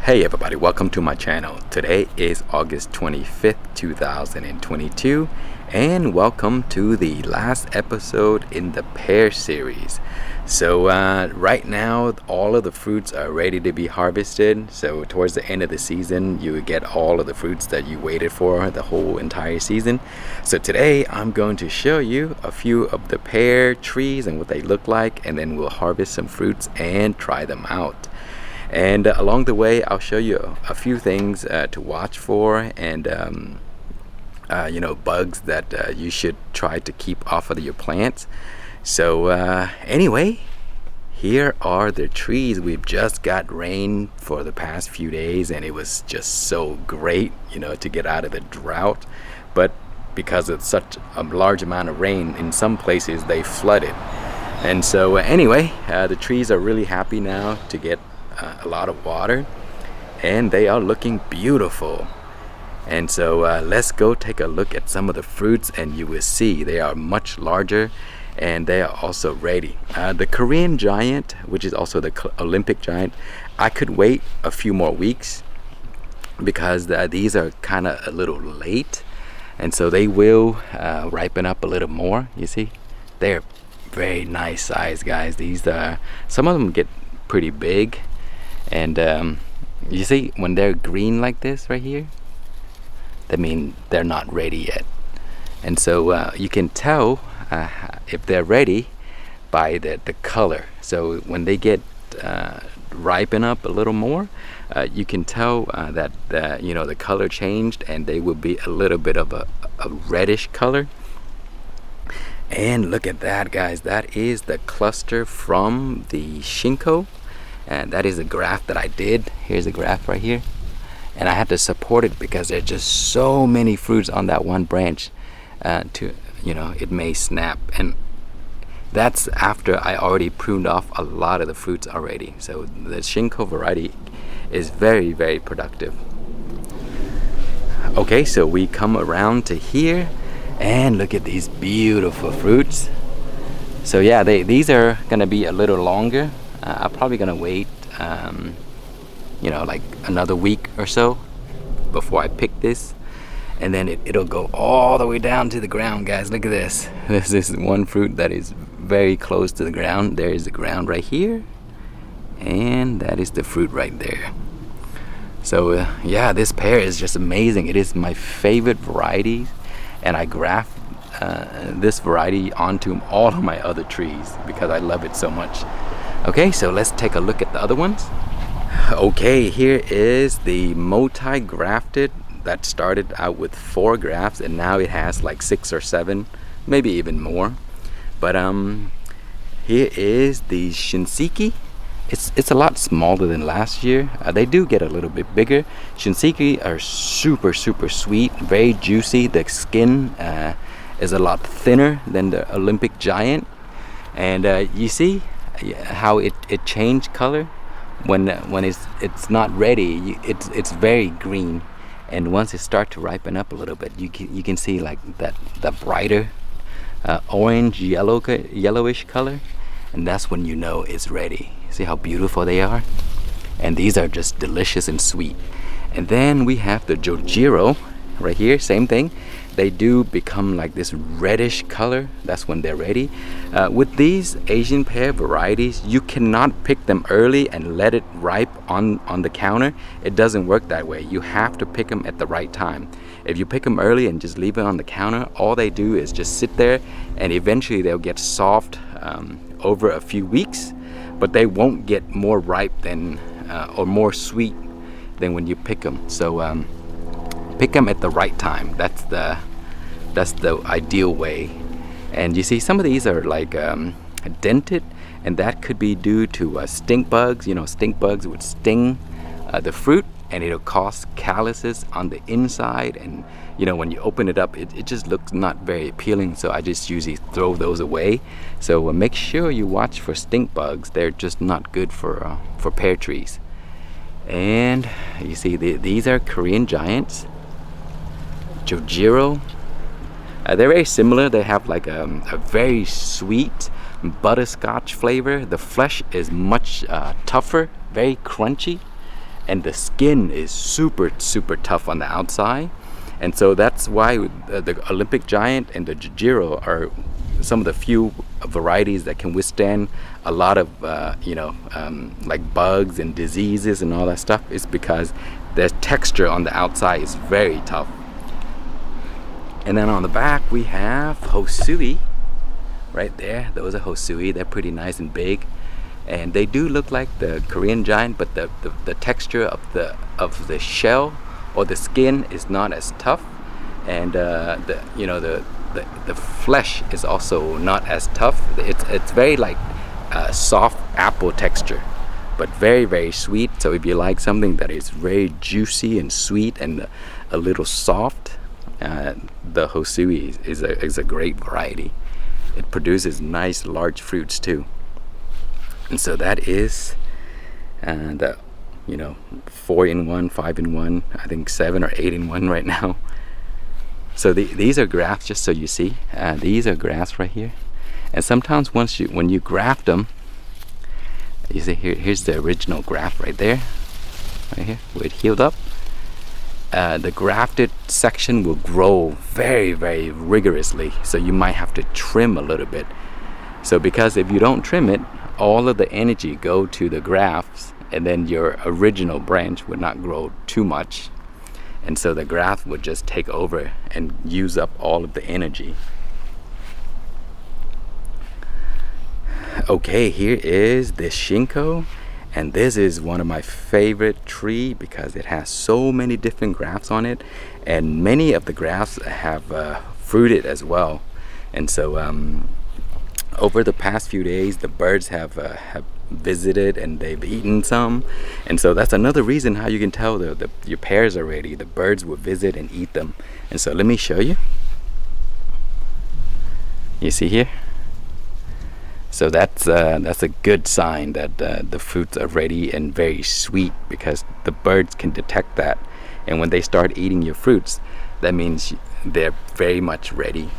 Hey everybody, welcome to my channel. Today is August 25th, 2022, and welcome to the last episode in the Pear series. So right now all of the fruits are ready to be harvested. So towards the end of the season you get all of the fruits that you waited for the whole entire season. So today I'm going to show you a few of the pear trees and what they look like, and then we'll harvest some fruits and try them out. And along the way I'll show you a few things to watch for, and bugs that you should try to keep off of your plants. So anyway, here are the trees. We've just got rain for the past few days and it was just so great, to get out of the drought. But because of such a large amount of rain, in some places they flooded. And so anyway, the trees are really happy now to get a lot of water, and they are looking beautiful. And so let's go take a look at some of the fruits, and you will see they are much larger and they are also ready. The Korean giant, which is also the Olympic giant, I could wait a few more weeks because these are kind of a little late, and so they will ripen up a little more. You see, they're very nice size, guys. These some of them get pretty big. And you see, when they're green like this right here, that means they're not ready yet. And so you can tell if they're ready by the color. So when they get ripen up a little more, you can tell that the color changed, and they will be a little bit of a reddish color. And look at that, guys. That is the cluster from the Shinko. And that is a graft that I did. Here's a graft right here, and I had to support it because there's just so many fruits on that one branch. It may snap, and that's after I already pruned off a lot of the fruits already. So the Shinko variety is very, very productive. Okay, so we come around to here, and look at these beautiful fruits. So yeah, these are gonna be a little longer. I'm probably gonna wait like another week or so before I pick this, and then it'll go all the way down to the ground, guys. Look at this. This is one fruit that is very close to the ground. There is the ground right here, and that is the fruit right there. So yeah, this pear is just amazing. It is my favorite variety, and I graft this variety onto all of my other trees because I love it so much. Okay, so let's take a look at the other ones. Okay, here is the multi-grafted that started out with 4 grafts, and now it has like 6 or 7, maybe even more. But here is the Shinsiki. It's a lot smaller than last year. They do get a little bit bigger. Shinsiki are super sweet, very juicy. The skin is a lot thinner than the Olympic giant, and you see how it changed color when it's not ready. It's very green, and once it starts to ripen up a little bit, you can see like the brighter orange yellowish color, and that's when you know it's ready. See how beautiful they are, and these are just delicious and sweet. And then we have the Jojiro right here. Same thing. They do become like this reddish color. That's when they're ready. With these Asian pear varieties, you cannot pick them early and let it ripe on the counter. It doesn't work that way. You have to pick them at the right time. If you pick them early and just leave it on the counter, all they do is just sit there, and eventually they'll get soft over a few weeks, but they won't get more ripe than or more sweet than when you pick them. So pick them at the right time. That's the ideal way. And you see, some of these are like dented, and that could be due to stink bugs. Stink bugs would sting the fruit, and it'll cause calluses on the inside, and when you open it up, it just looks not very appealing. So I just usually throw those away. So make sure you watch for stink bugs. They're just not good for pear trees. And you see, these are Korean giants, Jojiro. They're very similar. They have like a very sweet butterscotch flavor. The flesh is much tougher, very crunchy, and the skin is super tough on the outside. And so that's why the Olympic giant and the Jojiro are some of the few varieties that can withstand a lot of like bugs and diseases and all that stuff. Is because the texture on the outside is very tough. And then on the back we have Hosui right there. Those are Hosui. They're pretty nice and big, and they do look like the Korean giant, but the texture of the shell or the skin is not as tough, and the flesh is also not as tough. It's very like soft apple texture, but very sweet. So if you like something that is very juicy and sweet and a little soft, the Hosui is a great variety. It produces nice large fruits too. And so that is the 4-in-1, 5-in-1, I think 7 or 8-in-1 right now. So these are grafts, just so you see. These are grafts right here. And sometimes when you graft them, you see here's the original graft right there, right here, where it healed up. The grafted section will grow very rigorously, so you might have to trim a little bit. So because if you don't trim it, all of the energy go to the grafts, and then your original branch would not grow too much, and so the graft would just take over and use up all of the energy. Okay, here is the Shinko, and this is one of my favorite tree because it has so many different grafts on it, and many of the grafts have fruited as well. And so over the past few days, the birds have visited and they've eaten some, and so that's another reason how you can tell your pears are ready. The birds will visit and eat them. And so let me show you. You see here? So that's a good sign that the fruits are ready and very sweet, because the birds can detect that, and when they start eating your fruits, that means they're very much ready.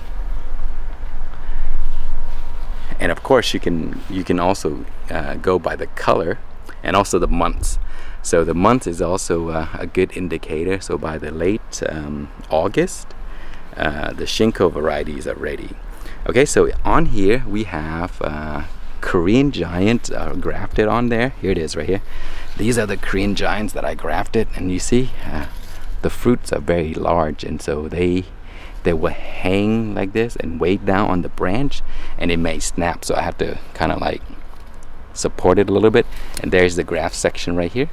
And of course you can also go by the color and also the months. So the month is also a good indicator. So by the late August, the Shinko varieties are ready. Okay, so on here we have Korean giant grafted on there. Here it is right here. These are the Korean giants that I grafted, and you see the fruits are very large, and so they will hang like this and weigh down on the branch, and it may snap, so I have to kind of like support it a little bit. And there's the graft section right here.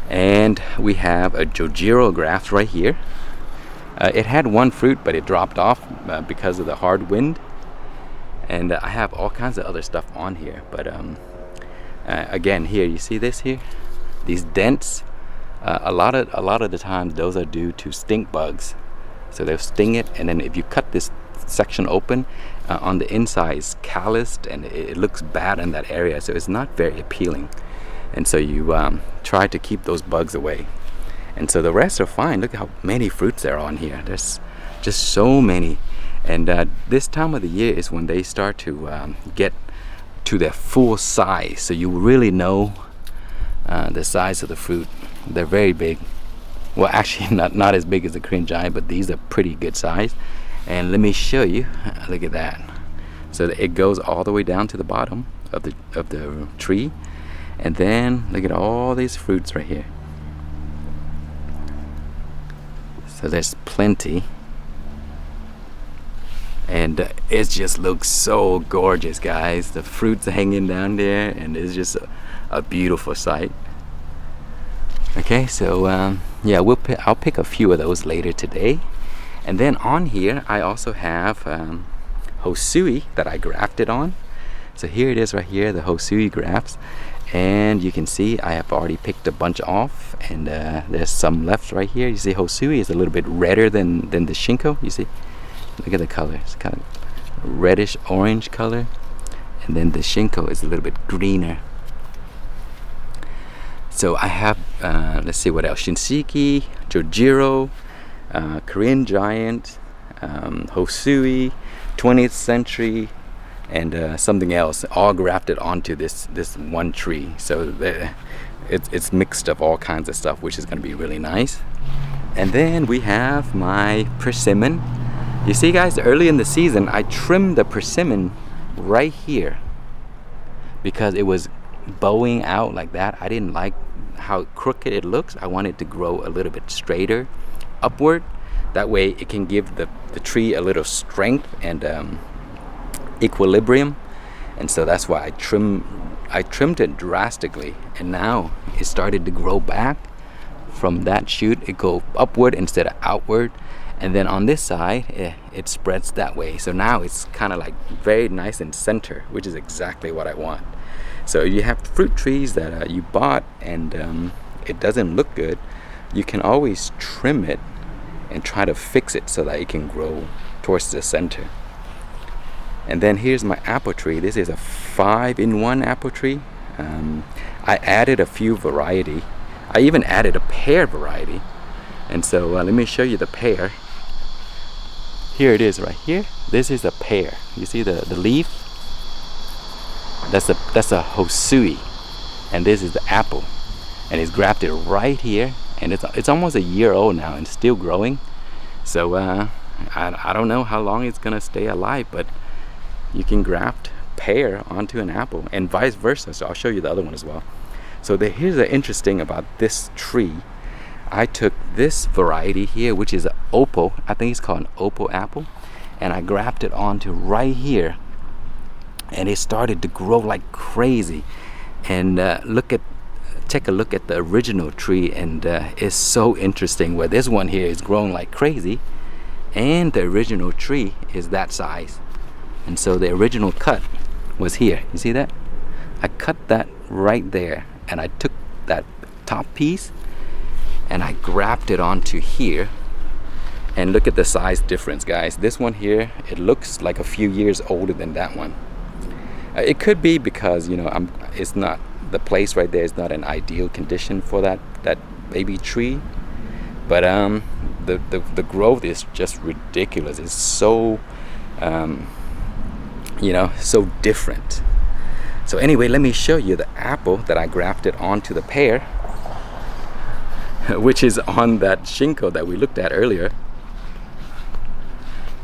And we have a Jojiro graft right here. It had one fruit, but it dropped off because of the hard wind. And I have all kinds of other stuff on here, but again, here you see this here, these dents. A lot of the times those are due to stink bugs, so they'll sting it, and then if you cut this section open, on the inside it's calloused and it looks bad in that area, so it's not very appealing. And so you try to keep those bugs away. And so the rest are fine. Look how many fruits there are on here. There's just so many. And this time of the year is when they start to get to their full size, so you really know the size of the fruit. They're very big. Well, actually not as big as the Korean giant, but these are pretty good size. And let me show you. Look at that. So it goes all the way down to the bottom of the tree, and then look at all these fruits right here. So there's plenty, and it just looks so gorgeous, guys. The fruits hanging down there, and it's just a beautiful sight. Okay, so yeah, I'll pick a few of those later today. And then on here I also have Hosui that I grafted on. So here it is right here, the Hosui grafts, and you can see I have already picked a bunch off, and there's some left right here. You see Hosui is a little bit redder than the Shinko. You see, look at the color, it's kind of reddish orange color, and then the Shinko is a little bit greener. So I have, let's see what else, Shinsiki, Jojiro, Korean giant, Hosui, 20th century, and something else, all grafted onto this one tree. So it's mixed of all kinds of stuff, which is going to be really nice. And then we have my persimmon. You see, guys, early in the season I trimmed the persimmon right here because it was bowing out like that. I didn't like how crooked it looks. I want it to grow a little bit straighter upward. That way it can give the tree a little strength and equilibrium. And so that's why I trimmed it drastically, and now it started to grow back. From that shoot it go upward instead of outward, and then on this side it spreads that way. So now it's kind of like very nice in center, which is exactly what I want. So you have fruit trees that you bought and it doesn't look good, you can always trim it and try to fix it so that it can grow towards the center. And then here's my apple tree. This is a 5-in-1 apple tree. I added a few variety. I even added a pear variety. And so let me show you the pear. Here it is right here. This is a pear. You see the leaf? That's a Hosui. And this is the apple. And it's grafted right here. And it's almost a year old now and still growing. So I don't know how long it's gonna stay alive, but you can graft pear onto an apple and vice versa. So I'll show you the other one as well. So here's the interesting about this tree. I took this variety here, which is an opal, I think it's called an opal apple, and I grafted onto right here, and it started to grow like crazy. And take a look at the original tree, and it's so interesting where this one here is growing like crazy and the original tree is that size. And so the original cut was here. You see that? I cut that right there, and I took that top piece and I grafted it onto here. And look at the size difference, guys. This one here, it looks like a few years older than that one. It could be because, you know, it's not, the place right there is not an ideal condition for that baby tree. But the growth is just ridiculous. It's so you know, so different. So anyway, let me show you the apple that I grafted onto the pear, which is on that Shinko that we looked at earlier.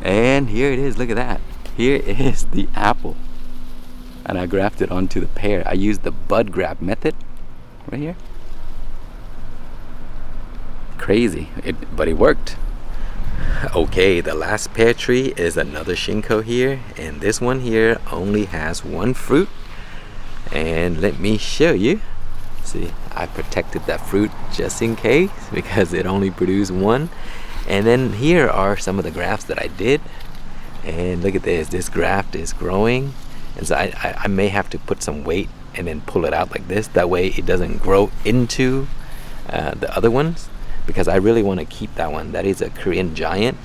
And here it is. Look at that. Here is the apple, and I grafted onto the pear. I used the bud graft method right here. Crazy, but it worked. Okay, the last pear tree is another Shinko here, and this one here only has one fruit. And let me show you. See, I protected that fruit just in case because it only produced one. And then here are some of the grafts that I did, and look at this graft is growing. And so I may have to put some weight and then pull it out like this, that way it doesn't grow into the other ones, because I really want to keep that one. That is a Korean giant.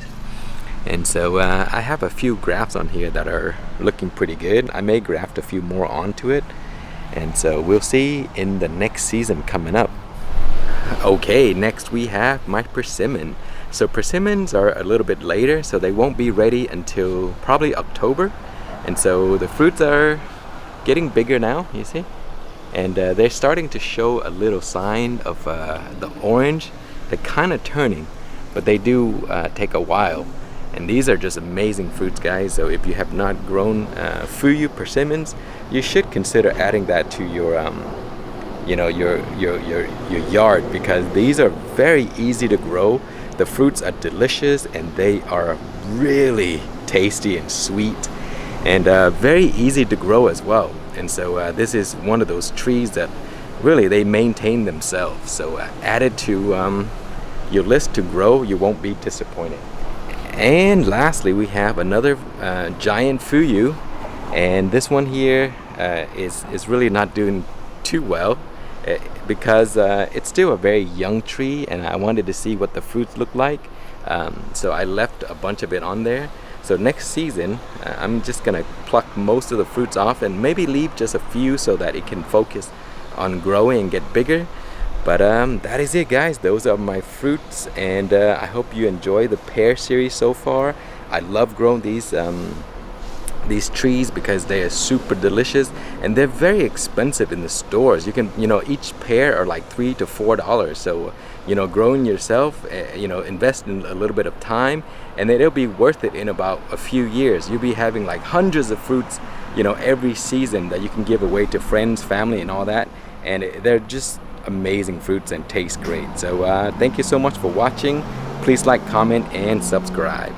And so I have a few grafts on here that are looking pretty good. I may graft a few more onto it, and so we'll see in the next season coming up. Okay, next we have my persimmon. So persimmons are a little bit later, so they won't be ready until probably October. And so the fruits are getting bigger now, you see, and they're starting to show a little sign of the orange. They're kind of turning, but they do take a while. And these are just amazing fruits, guys. So if you have not grown fuyu persimmons, you should consider adding that to your you know, your yard, because these are very easy to grow. The fruits are delicious, and they are really tasty and sweet, and very easy to grow as well. And so this is one of those trees that really they maintain themselves. So add it to your list to grow. You won't be disappointed. And lastly, we have another giant fuyu, and this one here is really not doing too well because it's still a very young tree, and I wanted to see what the fruits look like. So I left a bunch of it on there. So next season, I'm just gonna pluck most of the fruits off and maybe leave just a few so that it can focus on growing and get bigger. But that is it, guys. Those are my fruits, and I hope you enjoy the pear series so far. I love growing these these trees because they are super delicious, and they're very expensive in the stores. You can, each pair are like $3 to $4. So, growing yourself, invest in a little bit of time, and then it'll be worth it in about a few years. You'll be having like hundreds of fruits, every season that you can give away to friends, family, and all that. And they're just amazing fruits and taste great. So thank you so much for watching. Please like, comment, and subscribe.